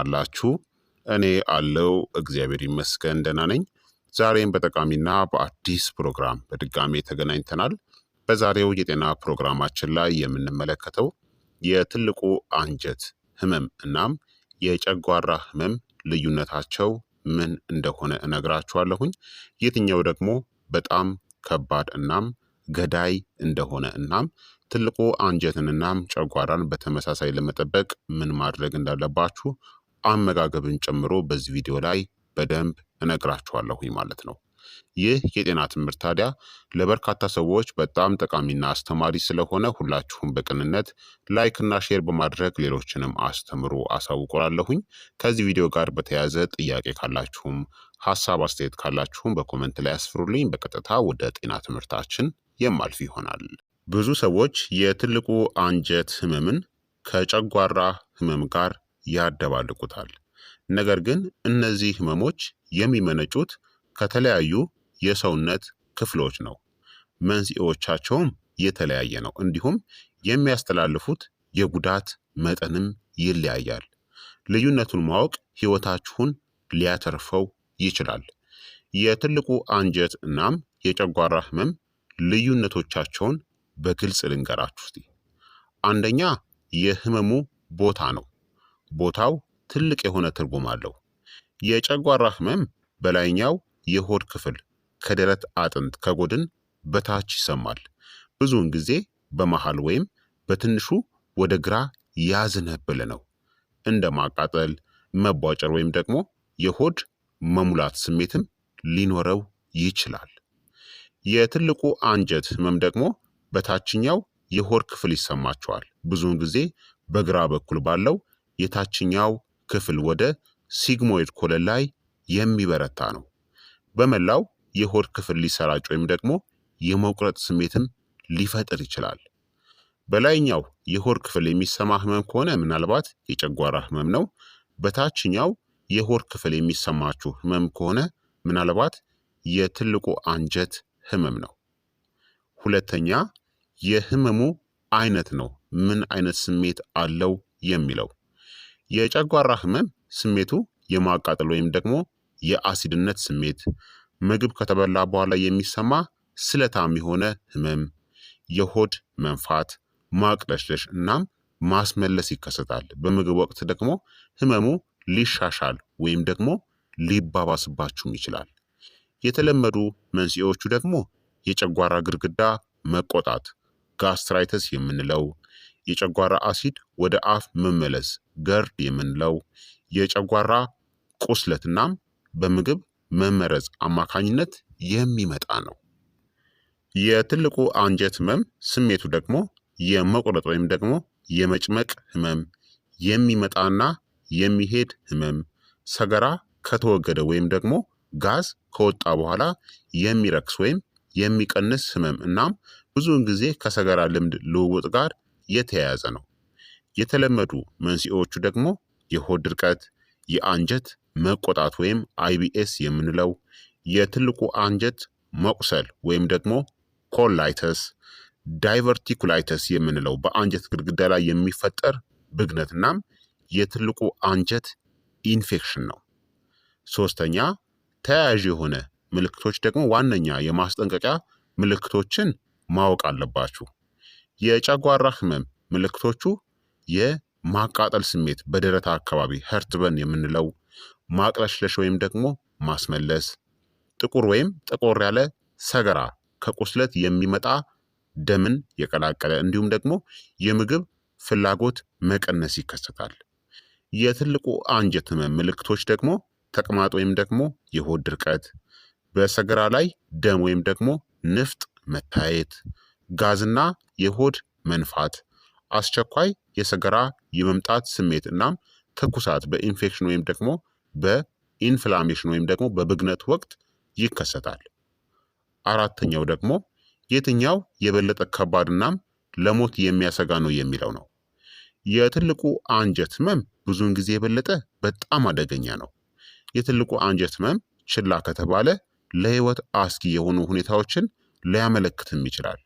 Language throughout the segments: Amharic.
አላችሁ? እኔ አለው እግዚአብሔር ይመስገን ደህና ነኝ። ዛሬም በጠቃሚና በአዲስ ፕሮግራም በድጋሜ ተገናኝተናል። በዛሬው የጤና ፕሮግራማችን ላይ የምንመለከተው የትልቁ አንጀት ህመም እናም የጨጓራ ህመም ልዩነታቸው ምን እንደሆነ እነግራችኋለሁኝ። የትኛው ደግሞ በጣም ከባድ እናም ገዳይ እንደሆነ እናም ትልቁ አንጀትን እናም ጨጓራን በተመሳሳይ ለመጠበቅ ምን ማድረግ እንዳለባችሁ አመጋገብን ጨምሮ በዚህ ቪዲዮ ላይ በደንብ እነግራችኋለሁኝ ማለት ነው። ይህ የጤና ትምህርት ታዲያ ለበርካታ ሰዎች በጣም ጠቃሚና አስተማሪ ስለሆነ ሁላችሁም በቅንነት ላይክ እና ሼር በማድረግ ሌሎችንም አስተምሩ አሳውቁላለሁኝ። ከዚህ ቪዲዮ ጋር በተያያዘ ጥያቄ ካላችሁም ሀሳብ አስተያየት ካላችሁም በኮመንት ላይ አስፍሩልኝ። በቀጥታ ወደ ጤና ትምህርታችን የማልፍ ይሆናል። ብዙ ሰዎች የትልቁ አንጀት ህመምን ከጨጓራ ህመም ጋር ያደባልቁታል። ነገር ግን እነዚህ ህመሞች የሚመነጩት ከተለያዩ የሰውነት ክፍሎች ነው። መንስኤዎቻቸውም የተለያየ ነው። እንዲሁም የሚያስተላልፉት የጉዳት መጠንም ይለያያል። ልዩነቱን ማወቅ ህይወታችሁን ሊያተርፈው ይችላል። የትልቁ አንጀት እናም የጨጓራ ህመም ልዩነቶቻቸውን በግልጽ ልንገራችሁ እስቲ። አንደኛ የህመሙ ቦታ ነው። ቦታው ትልቅ የሆነ ትርጉም አለው። የጨጓራ ህመም በላይኛው የሆድ ክፍል ከደረት አጥንት ከጎድን በታች ይሰማል። ብዙውን ጊዜ በመሃል ወይም በትንሹ ወደ ግራ ያዘነበለ ነው። እንደ ማቃጠል፣ መቧጨር ወይም ደግሞ የሆድ መሙላት ስሜትም ሊኖረው ይችላል። የትልቁ አንጀት ህመም ደግሞ በታችኛው የሆድ ክፍል ይሰማቸዋል። ብዙውን ጊዜ በግራ በኩል ባለው የታችኛው ክፍል ወደ ሲግሞይድ ኮለን ላይ የሚበረታ ነው። በመላው የሆድ ክፍል ሊሰራጭ ወይም ደግሞ የመቁረጥ ስሜትም ሊፈጥር ይችላል። በላይኛው የሆድ ክፍል የሚሰማ ህመም ከሆነ ምናልባት የጨጓራ ህመም ነው። በታችኛው የሆድ ክፍል የሚሰማችሁ ህመም ከሆነ ምናልባት የትልቁ አንጀት ህመም ነው። ሁለተኛ የህመሙ አይነት ነው። ምን አይነት ስሜት አለው የሚለው። የጨጓራ ህመም ስሜቱ የማቃጠል ወይም ደግሞ የአሲድነት ስሜት፣ ምግብ ከተበላ በኋላ የሚሰማ ስለታም የሆነ ህመም፣ የሆድ መንፋት፣ ማቅለሽለሽ እናም ማስመለስ ይከሰታል። በምግብ ወቅት ደግሞ ህመሙ ሊሻሻል ወይም ደግሞ ሊባባስባችሁም ይችላል። የተለመዱ መንስኤዎቹ ደግሞ የጨጓራ ግድግዳ መቆጣት ጋስትራይተስ የምንለው፣ የጨጓራ አሲድ ወደ አፍ መመለስ ገርድ የምንለው፣ የጨጓራ ቁስለትናም በምግብ መመረዝ አማካኝነት የሚመጣ ነው። የትልቁ አንጀት ህመም ስሜቱ ደግሞ የመቁረጥ ወይም ደግሞ የመጭመቅ ህመም፣ የሚመጣና የሚሄድ ህመም፣ ሰገራ ከተወገደ ወይም ደግሞ ጋዝ ከወጣ በኋላ የሚረክስ ወይም የሚቀንስ ህመም እናም ብዙውን ጊዜ ከሰገራ ልምድ ልውውጥ ጋር የተያያዘ ነው። የተለመዱ መንስኤዎቹ ደግሞ የሆድ ድርቀት፣ የአንጀት መቆጣት ወይም አይቢኤስ የምንለው፣ የትልቁ አንጀት መቁሰል ወይም ደግሞ ኮላይተስ፣ ዳይቨርቲኩላይተስ የምንለው በአንጀት ግድግዳ ላይ የሚፈጠር ብግነት እናም የትልቁ አንጀት ኢንፌክሽን ነው። ሶስተኛ ተያያዥ የሆነ ምልክቶች ደግሞ ዋነኛ የማስጠንቀቂያ ምልክቶችን ማወቅ አለባችሁ። የጨጓራ ህመም ምልክቶቹ የማቃጠል ስሜት በደረት አካባቢ ሄርትበርን የምንለው፣ ማቅለሽለሽ ወይም ደግሞ ማስመለስ፣ ጥቁር ወይም ጠቆር ያለ ሰገራ ከቁስለት የሚመጣ ደምን የቀላቀለ እንዲሁም ደግሞ የምግብ ፍላጎት መቀነስ ይከሰታል። የትልቁ አንጀት ህመም ምልክቶች ደግሞ ተቅማጥ ወይም ደግሞ የሆድ ድርቀት፣ በሰገራ ላይ ደም ወይም ደግሞ ንፍጥ መታየት፣ ጋዝና የሆድ መንፋት፣ አስቸኳይ የሰገራ የመምጣት ስሜት እናም ትኩሳት በኢንፌክሽን ወይም ደግሞ በኢንፍላሜሽን ወይም ደግሞ በብግነት ወቅት ይከሰታል። አራተኛው ደግሞ የትኛው የበለጠ ከባድ እናም ለሞት የሚያሰጋ ነው የሚለው ነው። የትልቁ አንጀት ህመም ብዙውን ጊዜ የበለጠ በጣም አደገኛ ነው። የትልቁ አንጀት ህመም ችላ ከተባለ ለህይወት አስጊ የሆኑ ሁኔታዎችን ሊያመለክትም ይችላል።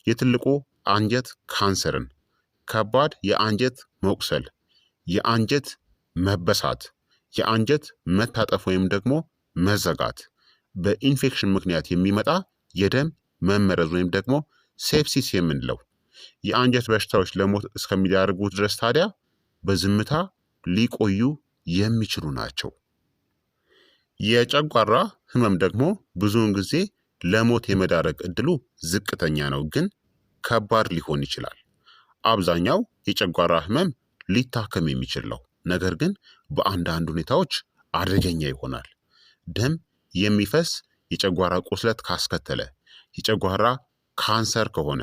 የትልቁ አንጀት ካንሰርን፣ ከባድ የአንጀት መቁሰል፣ የአንጀት መበሳት፣ የአንጀት መታጠፍ ወይም ደግሞ መዘጋት፣ በኢንፌክሽን ምክንያት የሚመጣ የደም መመረዝ ወይም ደግሞ ሴፕሲስ የምንለው የአንጀት በሽታዎች ለሞት እስከሚዳርጉት ድረስ ታዲያ በዝምታ ሊቆዩ የሚችሉ ናቸው። የጨጓራ ህመም ደግሞ ብዙውን ጊዜ ለሞት የመዳረግ እድሉ ዝቅተኛ ነው፣ ግን ከባድ ሊሆን ይችላል። አብዛኛው የጨጓራ ህመም ሊታከም የሚችል ነው፣ ነገር ግን በአንዳንድ ሁኔታዎች አደገኛ ይሆናል። ደም የሚፈስ የጨጓራ ቁስለት ካስከተለ፣ የጨጓራ ካንሰር ከሆነ፣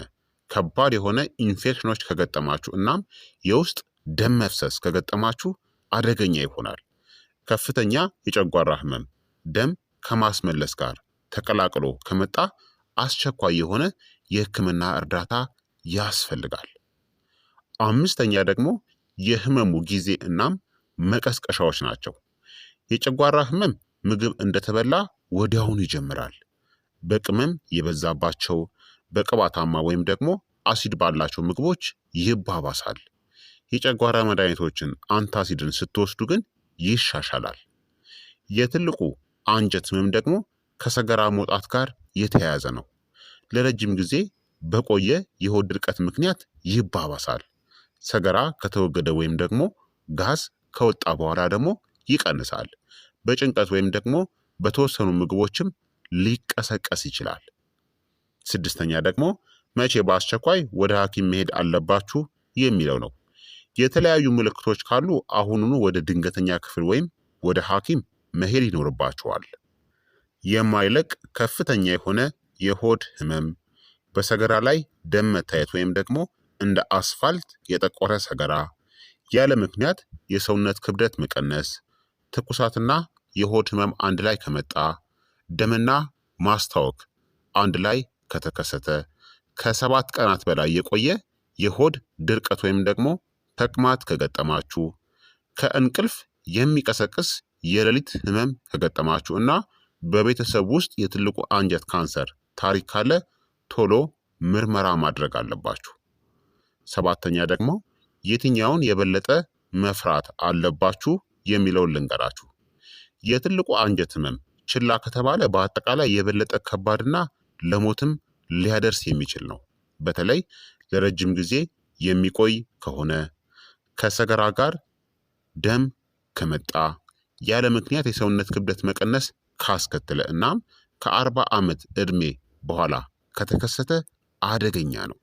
ከባድ የሆነ ኢንፌክሽኖች ከገጠማችሁ እናም የውስጥ ደም መፍሰስ ከገጠማችሁ አደገኛ ይሆናል። ከፍተኛ የጨጓራ ህመም ደም ከማስመለስ ጋር ተቀላቅሎ ከመጣ አስቸኳይ የሆነ የህክምና እርዳታ ያስፈልጋል። አምስተኛ ደግሞ የህመሙ ጊዜ እናም መቀስቀሻዎች ናቸው። የጨጓራ ህመም ምግብ እንደተበላ ወዲያውኑ ይጀምራል። በቅመም የበዛባቸው፣ በቅባታማ ወይም ደግሞ አሲድ ባላቸው ምግቦች ይባባሳል። የጨጓራ መድኃኒቶችን አንታሲድን ስትወስዱ ግን ይሻሻላል። የትልቁ አንጀት ህመም ደግሞ ከሰገራ መውጣት ጋር የተያያዘ ነው። ለረጅም ጊዜ በቆየ የሆድ ድርቀት ምክንያት ይባባሳል። ሰገራ ከተወገደ ወይም ደግሞ ጋዝ ከወጣ በኋላ ደግሞ ይቀንሳል። በጭንቀት ወይም ደግሞ በተወሰኑ ምግቦችም ሊቀሰቀስ ይችላል። ስድስተኛ ደግሞ መቼ በአስቸኳይ ወደ ሐኪም መሄድ አለባችሁ የሚለው ነው። የተለያዩ ምልክቶች ካሉ አሁኑኑ ወደ ድንገተኛ ክፍል ወይም ወደ ሐኪም መሄድ ይኖርባችኋል። የማይለቅ ከፍተኛ የሆነ የሆድ ህመም፣ በሰገራ ላይ ደም መታየት ወይም ደግሞ እንደ አስፋልት የጠቆረ ሰገራ፣ ያለ ምክንያት የሰውነት ክብደት መቀነስ፣ ትኩሳትና የሆድ ህመም አንድ ላይ ከመጣ፣ ደምና ማስታወክ አንድ ላይ ከተከሰተ፣ ከ7 ቀናት በላይ የቆየ የሆድ ድርቀት ወይም ደግሞ ተቅማጥ ከገጠማችሁ፣ ከእንቅልፍ የሚቀሰቅስ የሌሊት ህመም ከገጠማችሁ እና በቤተሰብ ውስጥ የትልቁ አንጀት ካንሰር ታሪክ ካለ ቶሎ ምርመራ ማድረግ አለባችሁ። ሰባተኛ ደግሞ የትኛውን የበለጠ መፍራት አለባችሁ የሚለውን ልንገራችሁ። የትልቁ አንጀት ህመም ችላ ከተባለ በአጠቃላይ የበለጠ ከባድና ለሞትም ሊያደርስ የሚችል ነው። በተለይ ለረጅም ጊዜ የሚቆይ ከሆነ፣ ከሰገራ ጋር ደም ከመጣ፣ ያለ ምክንያት የሰውነት ክብደት መቀነስ ካስከተለ እናም ከ40 ዓመት ዕድሜ በኋላ ከተከሰተ አደገኛ ነው።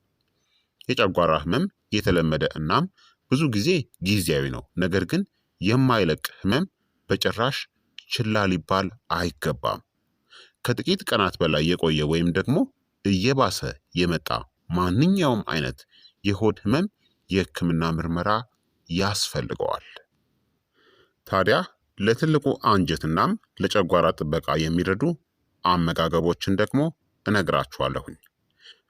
የጨጓራ ህመም የተለመደ እናም ብዙ ጊዜ ጊዜያዊ ነው፣ ነገር ግን የማይለቅ ህመም በጭራሽ ችላ ሊባል አይገባም። ከጥቂት ቀናት በላይ የቆየ ወይም ደግሞ እየባሰ የመጣ ማንኛውም አይነት የሆድ ህመም የህክምና ምርመራ ያስፈልገዋል። ታዲያ ለትልቁ አንጀት እናም ለጨጓራ ጥበቃ የሚረዱ አመጋገቦችን ደግሞ እነግራችኋለሁኝ።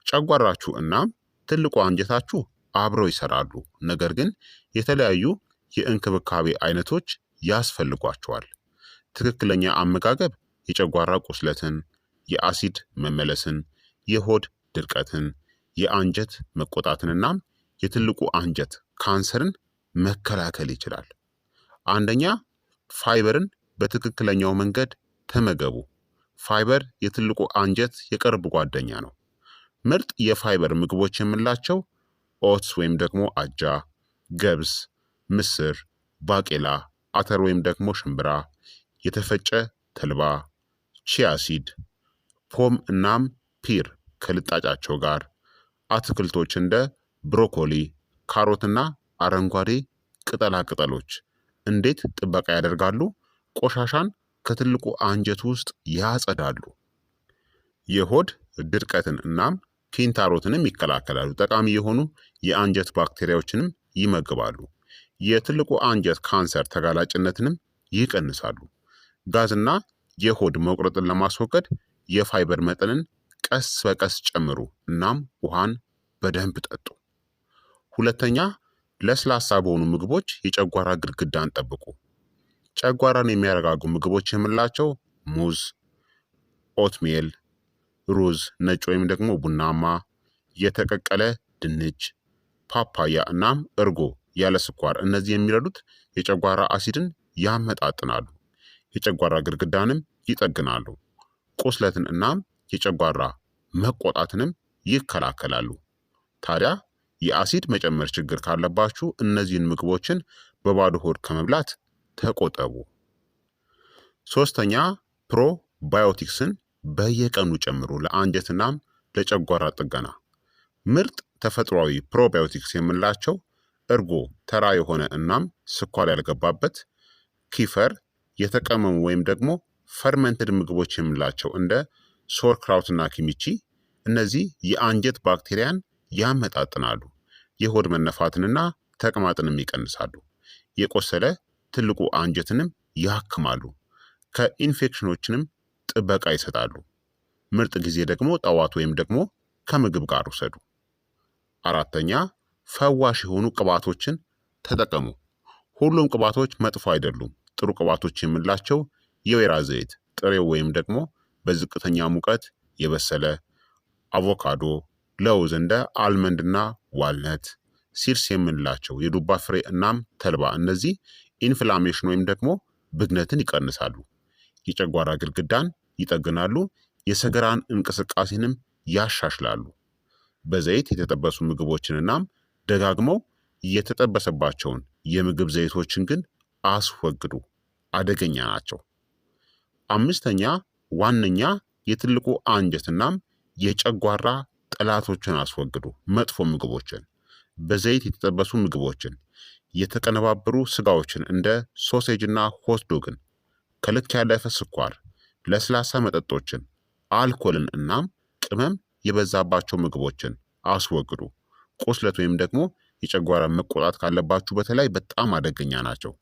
ጨጓራችሁ እናም ትልቁ አንጀታችሁ አብረው ይሰራሉ፣ ነገር ግን የተለያዩ የእንክብካቤ አይነቶች ያስፈልጓቸዋል። ትክክለኛ አመጋገብ የጨጓራ ቁስለትን፣ የአሲድ መመለስን፣ የሆድ ድርቀትን፣ የአንጀት መቆጣትንናም የትልቁ አንጀት ካንሰርን መከላከል ይችላል። አንደኛ፣ ፋይበርን በትክክለኛው መንገድ ተመገቡ። ፋይበር የትልቁ አንጀት የቅርብ ጓደኛ ነው። ምርጥ የፋይበር ምግቦች የምንላቸው ኦትስ ወይም ደግሞ አጃ፣ ገብስ፣ ምስር፣ ባቄላ፣ አተር ወይም ደግሞ ሽምብራ፣ የተፈጨ ተልባ፣ ቺያሲድ፣ ፖም እናም ፒር ከልጣጫቸው ጋር፣ አትክልቶች እንደ ብሮኮሊ፣ ካሮትና አረንጓዴ ቅጠላ ቅጠሎች እንዴት ጥበቃ ያደርጋሉ? ቆሻሻን ከትልቁ አንጀት ውስጥ ያጸዳሉ። የሆድ ድርቀትን እናም ኪንታሮትንም ይከላከላሉ። ጠቃሚ የሆኑ የአንጀት ባክቴሪያዎችንም ይመግባሉ። የትልቁ አንጀት ካንሰር ተጋላጭነትንም ይቀንሳሉ። ጋዝና የሆድ መቁረጥን ለማስወገድ የፋይበር መጠንን ቀስ በቀስ ጨምሩ እናም ውሃን በደንብ ጠጡ። ሁለተኛ፣ ለስላሳ በሆኑ ምግቦች የጨጓራ ግድግዳን ጠብቁ። ጨጓራን የሚያረጋጉ ምግቦች የምንላቸው ሙዝ፣ ኦትሜል፣ ሩዝ፣ ነጭ ወይም ደግሞ ቡናማ፣ የተቀቀለ ድንች፣ ፓፓያ እናም እርጎ ያለ ስኳር። እነዚህ የሚረዱት የጨጓራ አሲድን ያመጣጥናሉ፣ የጨጓራ ግድግዳንም ይጠግናሉ፣ ቁስለትን እናም የጨጓራ መቆጣትንም ይከላከላሉ። ታዲያ የአሲድ መጨመር ችግር ካለባችሁ እነዚህን ምግቦችን በባዶ ሆድ ከመብላት ተቆጠቡ። ሶስተኛ ፕሮባዮቲክስን በየቀኑ ጨምሩ፣ ለአንጀትናም ለጨጓራ ጥገና። ምርጥ ተፈጥሯዊ ፕሮባዮቲክስ የምንላቸው እርጎ፣ ተራ የሆነ እናም ስኳር ያልገባበት፣ ኪፈር፣ የተቀመሙ ወይም ደግሞ ፈርመንትድ ምግቦች የምንላቸው እንደ ሶርክራውትና ኪሚቺ። እነዚህ የአንጀት ባክቴሪያን ያመጣጥናሉ፣ የሆድ መነፋትንና ተቅማጥንም ይቀንሳሉ፣ የቆሰለ ትልቁ አንጀትንም ያክማሉ፣ ከኢንፌክሽኖችንም ጥበቃ ይሰጣሉ። ምርጥ ጊዜ ደግሞ ጠዋት ወይም ደግሞ ከምግብ ጋር ውሰዱ። አራተኛ ፈዋሽ የሆኑ ቅባቶችን ተጠቀሙ። ሁሉም ቅባቶች መጥፎ አይደሉም። ጥሩ ቅባቶች የምንላቸው የወይራ ዘይት ጥሬው ወይም ደግሞ በዝቅተኛ ሙቀት የበሰለ፣ አቮካዶ፣ ለውዝ እንደ አልመንድና ዋልነት፣ ሲርስ የምንላቸው የዱባ ፍሬ እናም ተልባ። እነዚህ ኢንፍላሜሽን ወይም ደግሞ ብግነትን ይቀንሳሉ፣ የጨጓራ ግድግዳን ይጠግናሉ፣ የሰገራን እንቅስቃሴንም ያሻሽላሉ። በዘይት የተጠበሱ ምግቦችን እናም ደጋግመው የተጠበሰባቸውን የምግብ ዘይቶችን ግን አስወግዱ፣ አደገኛ ናቸው። አምስተኛ ዋነኛ የትልቁ አንጀት እናም የጨጓራ ጠላቶችን አስወግዱ። መጥፎ ምግቦችን፣ በዘይት የተጠበሱ ምግቦችን፣ የተቀነባበሩ ስጋዎችን እንደ ሶሴጅና ሆትዶግን፣ ከልክ ያለፈ ስኳር፣ ለስላሳ መጠጦችን፣ አልኮልን እናም ቅመም የበዛባቸው ምግቦችን አስወግዱ። ቁስለት ወይም ደግሞ የጨጓራ መቆጣት ካለባችሁ በተለይ በጣም አደገኛ ናቸው።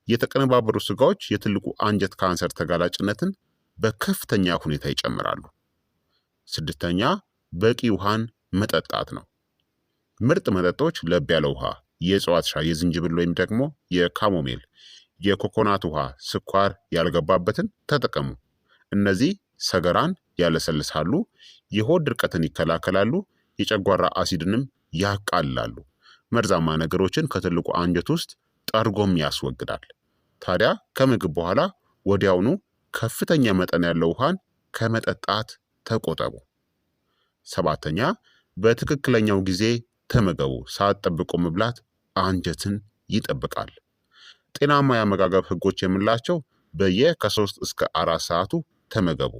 የተቀነባበሩ ስጋዎች የትልቁ አንጀት ካንሰር ተጋላጭነትን በከፍተኛ ሁኔታ ይጨምራሉ። ስድስተኛ በቂ ውሃን መጠጣት ነው። ምርጥ መጠጦች ለብ ያለ ውሃ፣ የእጽዋት ሻይ፣ የዝንጅብል ወይም ደግሞ የካሞሜል፣ የኮኮናት ውሃ፣ ስኳር ያልገባበትን ተጠቀሙ። እነዚህ ሰገራን ያለሰልሳሉ፣ የሆድ ድርቀትን ይከላከላሉ፣ የጨጓራ አሲድንም ያቃልላሉ፣ መርዛማ ነገሮችን ከትልቁ አንጀት ውስጥ ጠርጎም ያስወግዳል። ታዲያ ከምግብ በኋላ ወዲያውኑ ከፍተኛ መጠን ያለው ውሃን ከመጠጣት ተቆጠቡ። ሰባተኛ በትክክለኛው ጊዜ ተመገቡ። ሳትጠብቁ መብላት አንጀትን ይጠብቃል። ጤናማ የአመጋገብ ህጎች የምንላቸው ከ3 እስከ 4 ሰዓቱ ተመገቡ።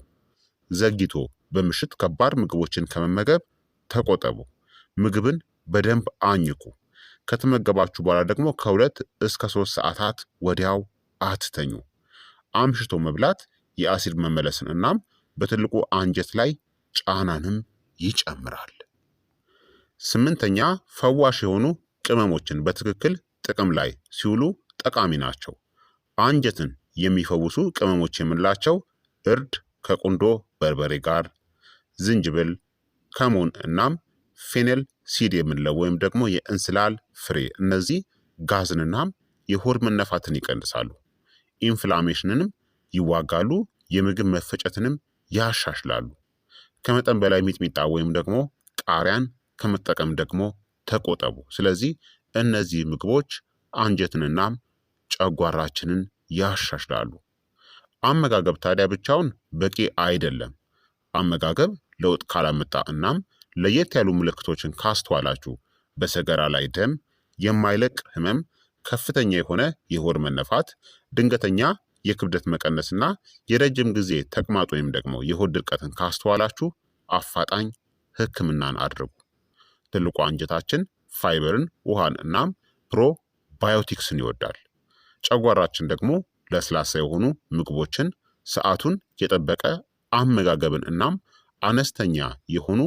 ዘግይቶ በምሽት ከባድ ምግቦችን ከመመገብ ተቆጠቡ። ምግብን በደንብ አኝኩ። ከተመገባችሁ በኋላ ደግሞ ከ2 እስከ 3 ሰዓታት ወዲያው አትተኙ። አምሽቶ መብላት የአሲድ መመለስን እናም በትልቁ አንጀት ላይ ጫናንም ይጨምራል። ስምንተኛ ፈዋሽ የሆኑ ቅመሞችን በትክክል ጥቅም ላይ ሲውሉ ጠቃሚ ናቸው። አንጀትን የሚፈውሱ ቅመሞች የምንላቸው እርድ ከቁንዶ በርበሬ ጋር፣ ዝንጅብል፣ ከሙን እናም ፌኔል ሲድ የምንለው ወይም ደግሞ የእንስላል ፍሬ። እነዚህ ጋዝንናም የሆድ መነፋትን ይቀንሳሉ፣ ኢንፍላሜሽንንም ይዋጋሉ፣ የምግብ መፈጨትንም ያሻሽላሉ። ከመጠን በላይ ሚጥሚጣ ወይም ደግሞ ቃሪያን ከመጠቀም ደግሞ ተቆጠቡ። ስለዚህ እነዚህ ምግቦች አንጀትንናም ጨጓራችንን ያሻሽላሉ። አመጋገብ ታዲያ ብቻውን በቂ አይደለም። አመጋገብ ለውጥ ካላመጣ እናም ለየት ያሉ ምልክቶችን ካስተዋላችሁ በሰገራ ላይ ደም፣ የማይለቅ ህመም፣ ከፍተኛ የሆነ የሆድ መነፋት፣ ድንገተኛ የክብደት መቀነስና የረጅም ጊዜ ተቅማጥ ወይም ደግሞ የሆድ ድርቀትን ካስተዋላችሁ አፋጣኝ ሕክምናን አድርጉ። ትልቁ አንጀታችን ፋይበርን፣ ውሃን እናም ፕሮባዮቲክስን ይወዳል። ጨጓራችን ደግሞ ለስላሳ የሆኑ ምግቦችን፣ ሰዓቱን የጠበቀ አመጋገብን እናም አነስተኛ የሆኑ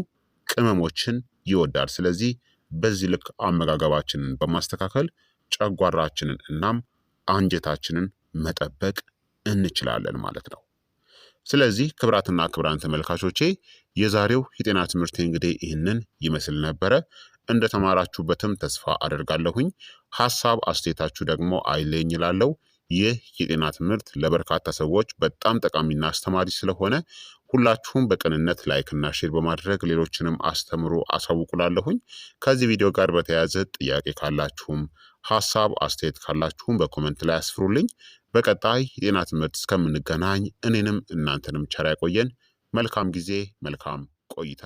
ቅመሞችን ይወዳል። ስለዚህ በዚህ ልክ አመጋገባችንን በማስተካከል ጨጓራችንን እናም አንጀታችንን መጠበቅ እንችላለን ማለት ነው። ስለዚህ ክቡራትና ክቡራን ተመልካቾቼ የዛሬው የጤና ትምህርት እንግዲህ ይህንን ይመስል ነበረ። እንደተማራችሁበትም ተስፋ አደርጋለሁኝ። ሀሳብ አስተያየታችሁ ደግሞ አይለኝ እላለሁ። ይህ የጤና ትምህርት ለበርካታ ሰዎች በጣም ጠቃሚና አስተማሪ ስለሆነ ሁላችሁም በቅንነት ላይክና ሼር በማድረግ ሌሎችንም አስተምሩ አሳውቁላለሁኝ። ከዚህ ቪዲዮ ጋር በተያያዘ ጥያቄ ካላችሁም ሀሳብ አስተያየት ካላችሁም በኮመንት ላይ አስፍሩልኝ። በቀጣይ የጤና ትምህርት እስከምንገናኝ እኔንም እናንተንም ቸር ያቆየን። መልካም ጊዜ፣ መልካም ቆይታ